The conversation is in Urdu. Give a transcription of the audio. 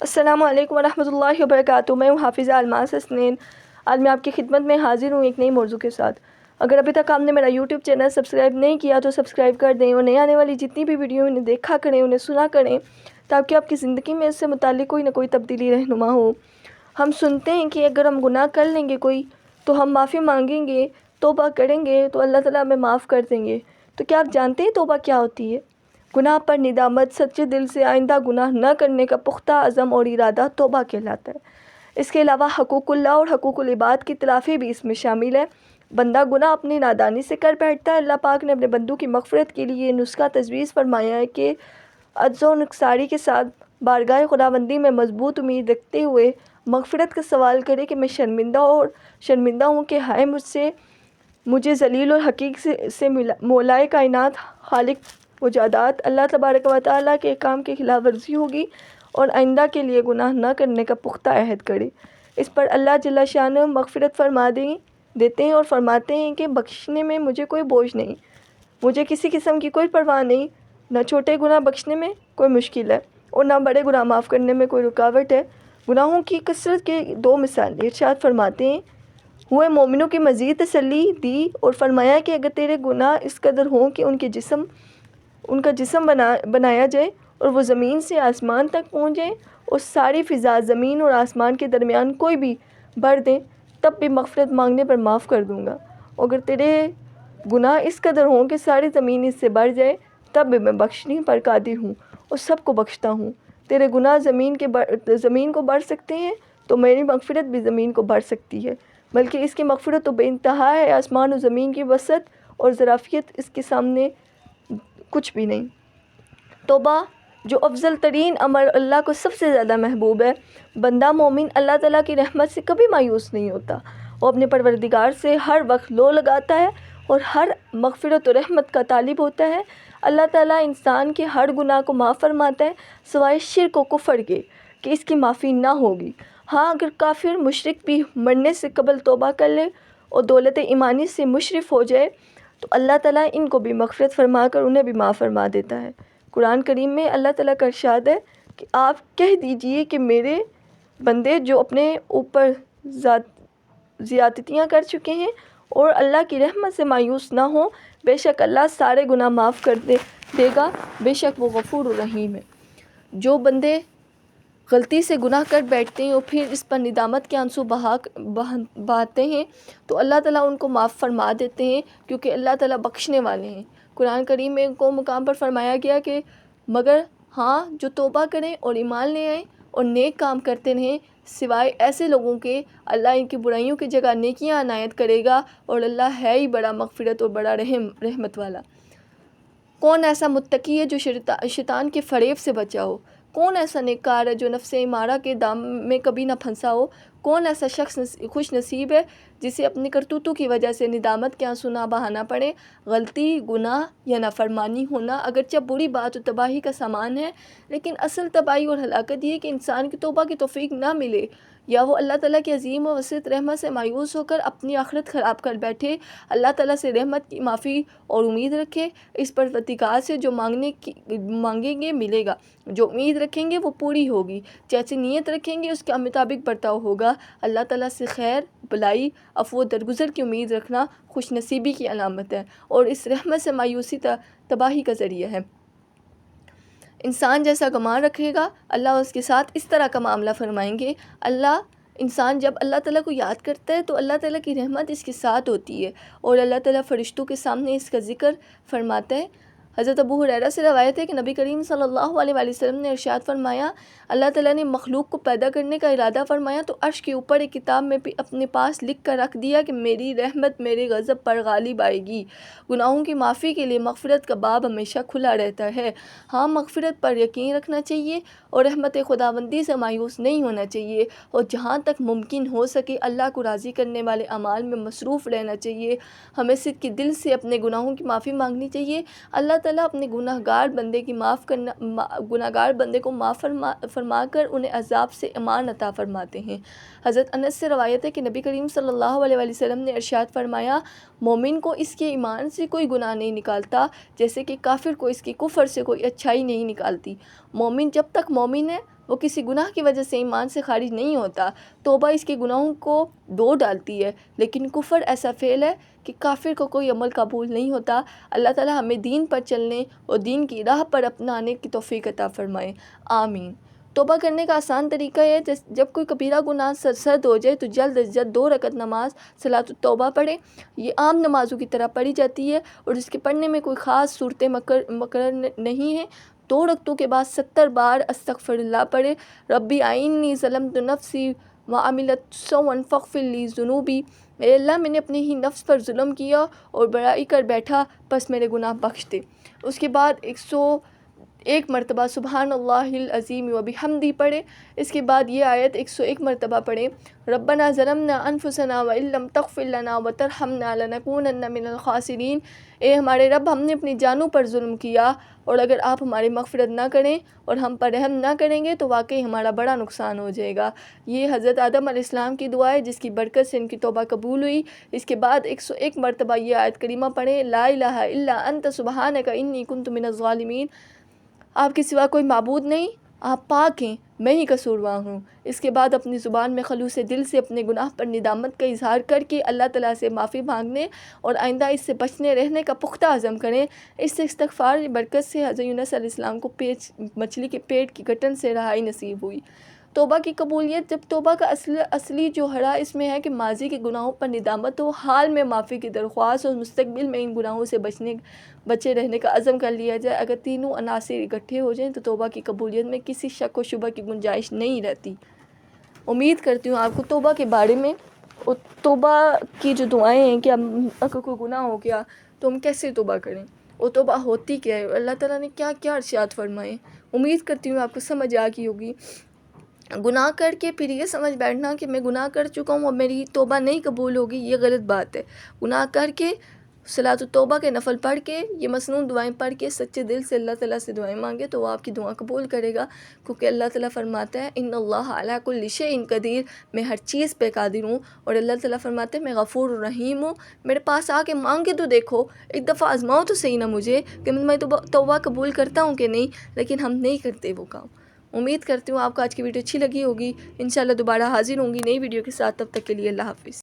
السلام علیکم ورحمۃ اللہ وبرکاتہ۔ میں ہوں حافظہ الماس حسنین۔ آج میں آپ کی خدمت میں حاضر ہوں ایک نئی موضوع کے ساتھ۔ اگر ابھی تک آپ نے میرا یوٹیوب چینل سبسکرائب نہیں کیا تو سبسکرائب کر دیں اور نئے آنے والی جتنی بھی ویڈیو انہیں دیکھا کریں، انہیں سنا کریں، تاکہ آپ کی زندگی میں اس سے متعلق کوئی نہ کوئی تبدیلی رہنما ہو۔ ہم سنتے ہیں کہ اگر ہم گناہ کر لیں گے کوئی تو ہم معافی مانگیں گے، توبہ کریں گے تو اللہ تعالیٰ ہمیں معاف کر دیں گے۔ تو کیا آپ جانتے ہیں توبہ کیا ہوتی ہے؟ گناہ پر ندامت، سچے دل سے آئندہ گناہ نہ کرنے کا پختہ عزم اور ارادہ توبہ کہلاتا ہے۔ اس کے علاوہ حقوق اللہ اور حقوق العباد کی تلافی بھی اس میں شامل ہے۔ بندہ گناہ اپنی نادانی سے کر بیٹھتا ہے۔ اللہ پاک نے اپنے بندوں کی مغفرت کے لیے یہ نسخہ تجویز فرمایا ہے کہ عجز و نکساری کے ساتھ بارگاہ خداوندی میں مضبوط امید رکھتے ہوئے مغفرت کا سوال کرے کہ میں شرمندہ ہوں کہ ہائے مجھے ذلیل اور حقیق سے مولائے کائنات خالق وجادات اللہ تبارک و تعالیٰ کے احکام کی خلاف ورزی ہوگی اور آئندہ کے لیے گناہ نہ کرنے کا پختہ عہد کرے۔ اس پر اللہ جل شانہ مغفرت فرما دیتے ہیں اور فرماتے ہیں کہ بخشنے میں مجھے کوئی بوجھ نہیں، مجھے کسی قسم کی کوئی پرواہ نہیں، نہ چھوٹے گناہ بخشنے میں کوئی مشکل ہے اور نہ بڑے گناہ معاف کرنے میں کوئی رکاوٹ ہے۔ گناہوں کی کثرت کے دو مثالیں ارشاد فرماتے ہیں، ہوئے مومنوں کی مزید تسلی دی اور فرمایا کہ اگر تیرے گناہ اس قدر ہوں کہ ان کا جسم بنایا جائے اور وہ زمین سے آسمان تک پہنچ جائیں اور ساری فضا زمین اور آسمان کے درمیان کوئی بھی بھر دیں، تب بھی مغفرت مانگنے پر معاف کر دوں گا۔ اگر تیرے گناہ اس قدر ہوں کہ ساری زمین اس سے بھر جائے، تب بھی میں بخشنے پر قادر ہوں اور سب کو بخشتا ہوں۔ تیرے گناہ زمین کو بھر سکتے ہیں تو میری مغفرت بھی زمین کو بھر سکتی ہے، بلکہ اس کی مغفرت تو بے انتہا ہے۔ آسمان و زمین کی وسعت اور ظرافیت اس کے سامنے کچھ بھی نہیں۔ توبہ جو افضل ترین عمل اللہ کو سب سے زیادہ محبوب ہے۔ بندہ مومن اللہ تعالیٰ کی رحمت سے کبھی مایوس نہیں ہوتا، وہ اپنے پروردگار سے ہر وقت لو لگاتا ہے اور ہر مغفرت و رحمت کا طالب ہوتا ہے۔ اللہ تعالیٰ انسان کے ہر گناہ کو معاف فرماتا ہے سوائے شرک و کفر کے کہ اس کی معافی نہ ہوگی۔ ہاں، اگر کافر مشرک بھی مرنے سے قبل توبہ کر لے اور دولت ایمانی سے مشرف ہو جائے تو اللہ تعالیٰ ان کو بھی مغفرت فرما کر انہیں بھی معاف فرما دیتا ہے۔ قرآن کریم میں اللہ تعالیٰ کا ارشاد ہے کہ آپ کہہ دیجئے کہ میرے بندے جو اپنے اوپر زیادتیاں کر چکے ہیں اور اللہ کی رحمت سے مایوس نہ ہوں، بے شک اللہ سارے گناہ معاف کر دے گا، بے شک وہ غفور الرحیم ہے۔ جو بندے غلطی سے گناہ کر بیٹھتے ہیں اور پھر اس پر ندامت کے آنسو بہاتے ہیں تو اللہ تعالیٰ ان کو معاف فرما دیتے ہیں، کیونکہ اللہ تعالیٰ بخشنے والے ہیں۔ قرآن کریم میں کو مقام پر فرمایا گیا کہ مگر ہاں جو توبہ کریں اور ایمان لے آئیں اور نیک کام کرتے رہیں، سوائے ایسے لوگوں کے اللہ ان کی برائیوں کی جگہ نیکیاں عنایت کرے گا اور اللہ ہے ہی بڑا مغفرت اور بڑا رحمت والا۔ کون ایسا متقی ہے جو شیطان کے فریب سے بچا ہو؟ کون ایسا نیککار ہے جو نفس امارہ کے دام میں کبھی نہ پھنسا ہو؟ کون ایسا شخص خوش نصیب ہے جسے اپنی کرتوتوں کی وجہ سے ندامت کے آنسو نہ بہانا پڑے؟ غلطی، گناہ یا نافرمانی ہونا اگرچہ بری بات اور تباہی کا سامان ہے، لیکن اصل تباہی اور ہلاکت یہ ہے کہ انسان کی توبہ کی توفیق نہ ملے یا وہ اللہ تعالیٰ کی عظیم و وسیع رحمت سے مایوس ہو کر اپنی آخرت خراب کر بیٹھے۔ اللہ تعالیٰ سے رحمت کی معافی اور امید رکھے۔ اس پروردگار سے جو مانگیں گے ملے گا، جو امید رکھیں گے وہ پوری ہوگی، جیسی نیت رکھیں گے اس کے مطابق برتاؤ ہوگا۔ اللہ تعالیٰ سے خیر، بھلائی، عفو و درگزر کی امید رکھنا خوش نصیبی کی علامت ہے اور اس رحمت سے مایوسی تباہی کا ذریعہ ہے۔ انسان جیسا گمان رکھے گا اللہ اس کے ساتھ اس طرح کا معاملہ فرمائیں گے۔ انسان جب اللہ تعالیٰ کو یاد کرتا ہے تو اللہ تعالیٰ کی رحمت اس کے ساتھ ہوتی ہے اور اللہ تعالیٰ فرشتوں کے سامنے اس کا ذکر فرماتا ہے۔ حضرت ابو ہریرہ سے روایت ہے کہ نبی کریم صلی اللہ علیہ وآلہ وسلم نے ارشاد فرمایا، اللہ تعالیٰ نے مخلوق کو پیدا کرنے کا ارادہ فرمایا تو عرش کے اوپر ایک کتاب میں اپنے پاس لکھ کر رکھ دیا کہ میری رحمت میرے غضب پر غالب آئے گی۔ گناہوں کی معافی کے لیے مغفرت کا باب ہمیشہ کھلا رہتا ہے۔ ہاں، مغفرت پر یقین رکھنا چاہیے اور رحمت خداوندی سے مایوس نہیں ہونا چاہیے اور جہاں تک ممکن ہو سکے اللہ کو راضی کرنے والے اعمال میں مصروف رہنا چاہیے۔ ہمیں صدق کے دل سے اپنے گناہوں کی معافی مانگنی چاہیے۔ اللہ تعالیٰ اپنے گناہگار بندے کو معاف فرما کر انہیں عذاب سے امان عطا فرماتے ہیں۔ حضرت انس سے روایت ہے کہ نبی کریم صلی اللہ علیہ وآلہ وسلم نے ارشاد فرمایا، مومن کو اس کے ایمان سے کوئی گناہ نہیں نکالتا جیسے کہ کافر کو اس کے کفر سے کوئی اچھائی نہیں نکالتی۔ مومن جب تک مومن ہے وہ کسی گناہ کی وجہ سے ایمان سے خارج نہیں ہوتا، توبہ اس کے گناہوں کو دھو ڈالتی ہے، لیکن کفر ایسا فعل ہے کہ کافر کو کوئی عمل قبول نہیں ہوتا۔ اللہ تعالی ہمیں دین پر چلنے اور دین کی راہ پر اپنانے کی توفیق عطا فرمائے، آمین۔ توبہ کرنے کا آسان طریقہ ہے، جب کوئی کبیرہ گناہ سرزد ہو جائے تو جلد از جلد 2 رکعت نماز صلاۃ التوبہ پڑھے۔ یہ عام نمازوں کی طرح پڑھی جاتی ہے اور اس کے پڑھنے میں کوئی خاص صورت مقرر نہیں ہے۔ 2 رکعتوں کے بعد 70 بار استغفر اللہ پڑھے۔ ربی اعنی ظلمت نفسی وعملت سوءا فاغفر لی ذنوبی، اے اللہ میں نے اپنے ہی نفس پر ظلم کیا اور برائی کر بیٹھا، پس میرے گناہ بخش دے۔ اس کے بعد 101 مرتبہ سبحان اللہ العظیم وبحمدہ پڑھے۔ اس کے بعد یہ آیت 101 مرتبہ پڑھے، ربنا ظلمنا انفسنا وان لم تغفر لنا وترحمنا لنکونن من الخاسرین، اے ہمارے رب ہم نے اپنی جانوں پر ظلم کیا اور اگر آپ ہماری مغفرت نہ کریں اور ہم پر رحم نہ کریں گے تو واقعی ہمارا بڑا نقصان ہو جائے گا۔ یہ حضرت آدم علیہ السلام کی دعا ہے جس کی برکت سے ان کی توبہ قبول ہوئی۔ اس کے بعد 101 مرتبہ یہ آیت کریمہ پڑھیں، لا الہ الا انت سبحانک انی کنت من الظالمین، آپ کے سوا کوئی معبود نہیں، آپ پاک ہیں، میں ہی قصوروار ہوں۔ اس کے بعد اپنی زبان میں خلوص دل سے اپنے گناہ پر ندامت کا اظہار کر کے اللہ تعالیٰ سے معافی مانگنے اور آئندہ اس سے بچنے رہنے کا پختہ عزم کریں۔ اس استغفار کی برکت سے حضرت یونس علیہ السلام کو مچھلی کے پیٹ کی گٹن سے رہائی نصیب ہوئی۔ توبہ کی قبولیت، جب توبہ کا اصلی جوہرہ اس میں ہے کہ ماضی کے گناہوں پر ندامت ہو، حال میں معافی کی درخواست اور مستقبل میں ان گناہوں سے بچے رہنے کا عزم کر لیا جائے۔ اگر تینوں عناصر اکٹھے ہو جائیں تو توبہ کی قبولیت میں کسی شک و شبہ کی گنجائش نہیں رہتی۔ امید کرتی ہوں آپ کو توبہ کے بارے میں اور توبہ کی جو دعائیں ہیں کہ اگر کوئی گناہ ہو گیا تو ہم کیسے توبہ کریں، وہ توبہ ہوتی کیا ہے، اللہ تعالیٰ نے کیا کیا ارشاد فرمائے، امید کرتی ہوں آپ کو سمجھ آ گئی ہوگی۔ گناہ کر کے پھر یہ سمجھ بیٹھنا کہ میں گناہ کر چکا ہوں اور میری توبہ نہیں قبول ہوگی، یہ غلط بات ہے۔ گناہ کر کے صلاۃ التوبہ کے نفل پڑھ کے، یہ مسنون دعائیں پڑھ کے سچے دل سے اللہ تعالیٰ سے دعائیں مانگے تو وہ آپ کی دعا قبول کرے گا، کیونکہ اللہ تعالیٰ فرماتا ہے ان اللہ علی کل شیء قدیر، میں ہر چیز پہ قادر ہوں، اور اللہ تعالیٰ فرماتے ہیں میں غفور الرحیم ہوں، میرے پاس آ کے مانگ کے تو دیکھو، ایک دفعہ آزماؤ تو صحیح نا مجھے کہ میں توبہ قبول کرتا ہوں کہ نہیں، لیکن ہم نہیں کرتے وہ کام۔ امید کرتی ہوں آپ کو آج کی ویڈیو اچھی لگی ہوگی، انشاءاللہ دوبارہ حاضر ہوں گی نئی ویڈیو کے ساتھ، تب تک کے لیے اللہ حافظ۔